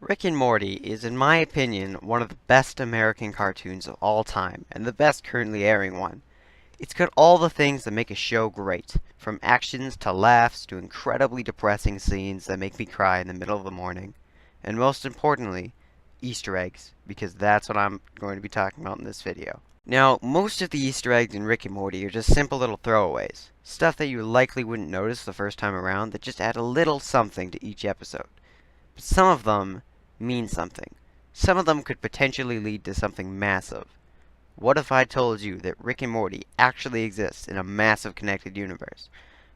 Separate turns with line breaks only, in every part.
Rick and Morty is, in my opinion, one of the best American cartoons of all time, and the best currently airing one. It's got all the things that make a show great, from actions to laughs to incredibly depressing scenes that make me cry in the middle of the morning. And most importantly, Easter eggs, because that's what I'm going to be talking about in this video. Now, most of the Easter eggs in Rick and Morty are just simple little throwaways, stuff that you likely wouldn't notice the first time around that just add a little something to each episode. But some of them mean something. Some of them could potentially lead to something massive. What if I told you that Rick and Morty actually exists in a massive connected universe?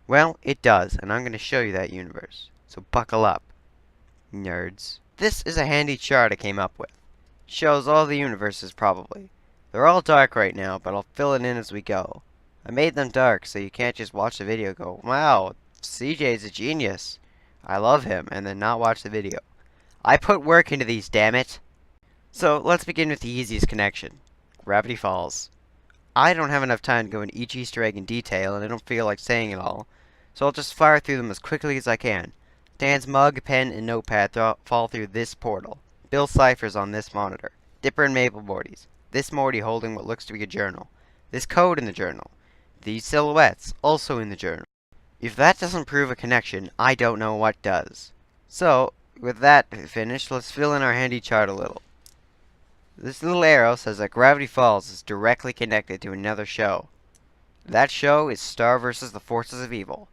Well, it does, and I'm going to show you that universe. So buckle up, nerds. This is a handy chart I came up with. It shows all the universes probably. They're all dark right now, but I'll fill it in as we go. I made them dark so you can't just watch the video and go, wow, CJ's a genius. I love him, and then not watch the video. I put work into these, damn it. So, let's begin with the easiest connection. Gravity Falls. I don't have enough time to go into each Easter egg in detail, and I don't feel like saying it all, so I'll just fire through them as quickly as I can. Dan's mug, pen, and notepad fall through this portal. Bill Cipher's on this monitor. Dipper and Mabel Morty's. This Morty holding what looks to be a journal. This code in the journal. These silhouettes, also in the journal. If that doesn't prove a connection, I don't know what does. So, with that finished, let's fill in our handy chart a little. This little arrow says that Gravity Falls is directly connected to another show. That show is Star vs. the Forces of Evil.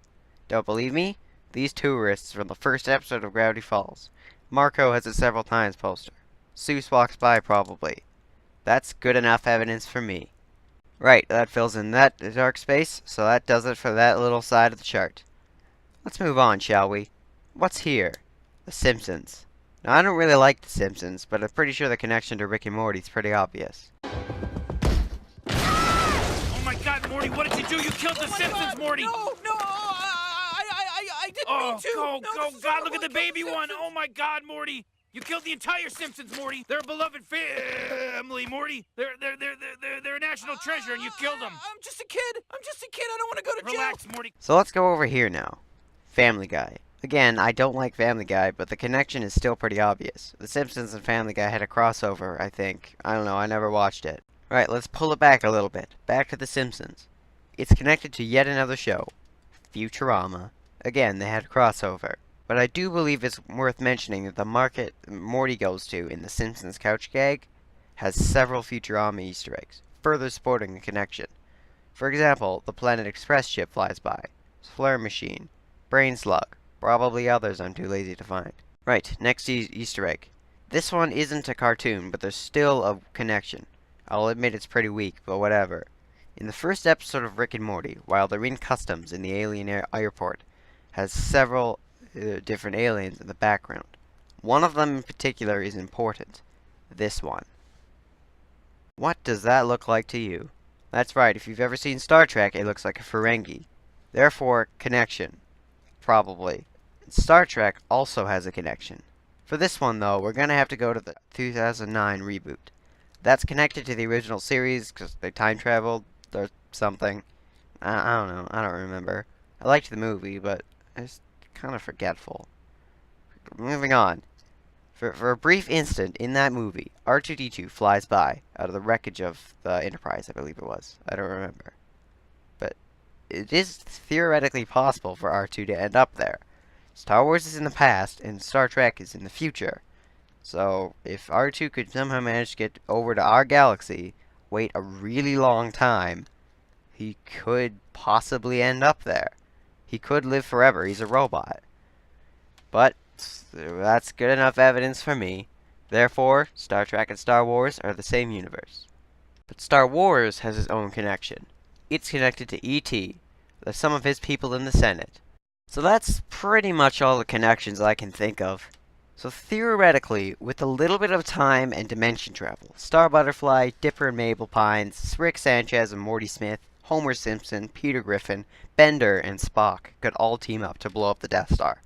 Don't believe me? These tourists from the first episode of Gravity Falls. Marco has it several times poster. Seuss walks by probably. That's good enough evidence for me. Right, that fills in that dark space, so that does it for that little side of the chart. Let's move on, shall we? What's here? The Simpsons. Now, I don't really like The Simpsons, but I'm pretty sure the connection to Rick and Morty is pretty obvious.
Oh my God, Morty, what did you do? You killed the Simpsons,
God,
Morty!
No, I didn't mean to!
Oh,
No,
God, look at the baby one! Oh my God, Morty! You killed the entire Simpsons, Morty! They're a beloved family, Morty! They're a national treasure, and you killed them!
I'm just a kid! I don't want to go to jail!
Relax, Morty.
So let's go over here now. Family Guy. Again, I don't like Family Guy, but the connection is still pretty obvious. The Simpsons and Family Guy had a crossover, I think. I don't know, I never watched it. Alright, let's pull it back a little bit. Back to The Simpsons. It's connected to yet another show. Futurama. Again, they had a crossover. But I do believe it's worth mentioning that the market Morty goes to in The Simpsons couch gag has several Futurama Easter eggs, further supporting the connection. For example, the Planet Express ship flies by. Flare Machine. Brain Slug. Probably others I'm too lazy to find. Right, next Easter egg. This one isn't a cartoon, but there's still a connection. I'll admit it's pretty weak, but whatever. In the first episode of Rick and Morty, while they're in customs in the alien airport, has several different aliens in the background. One of them in particular is important. This one. What does that look like to you? That's right, if you've ever seen Star Trek, it looks like a Ferengi. Therefore, connection. Probably. Star Trek also has a connection. For this one, though, we're going to have to go to the 2009 reboot. That's connected to the original series because they time traveled or something. I don't know. I don't remember. I liked the movie, but it's kind of forgetful. Moving on. For a brief instant in that movie, R2-D2 flies by out of the wreckage of the Enterprise, I believe it was. I don't remember. But it is theoretically possible for R2 to end up there. Star Wars is in the past, and Star Trek is in the future. So, if R2 could somehow manage to get over to our galaxy, wait a really long time, he could possibly end up there. He could live forever. He's a robot. But that's good enough evidence for me. Therefore, Star Trek and Star Wars are the same universe. But Star Wars has its own connection. It's connected to E.T., some of his people in the Senate. So that's pretty much all the connections I can think of. So theoretically, with a little bit of time and dimension travel, Star Butterfly, Dipper and Mabel Pines, Rick Sanchez and Morty Smith, Homer Simpson, Peter Griffin, Bender, and Spock could all team up to blow up the Death Star.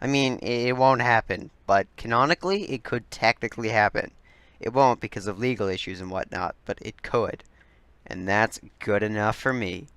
I mean, it won't happen, but canonically, it could technically happen. It won't because of legal issues and whatnot, but it could. And that's good enough for me.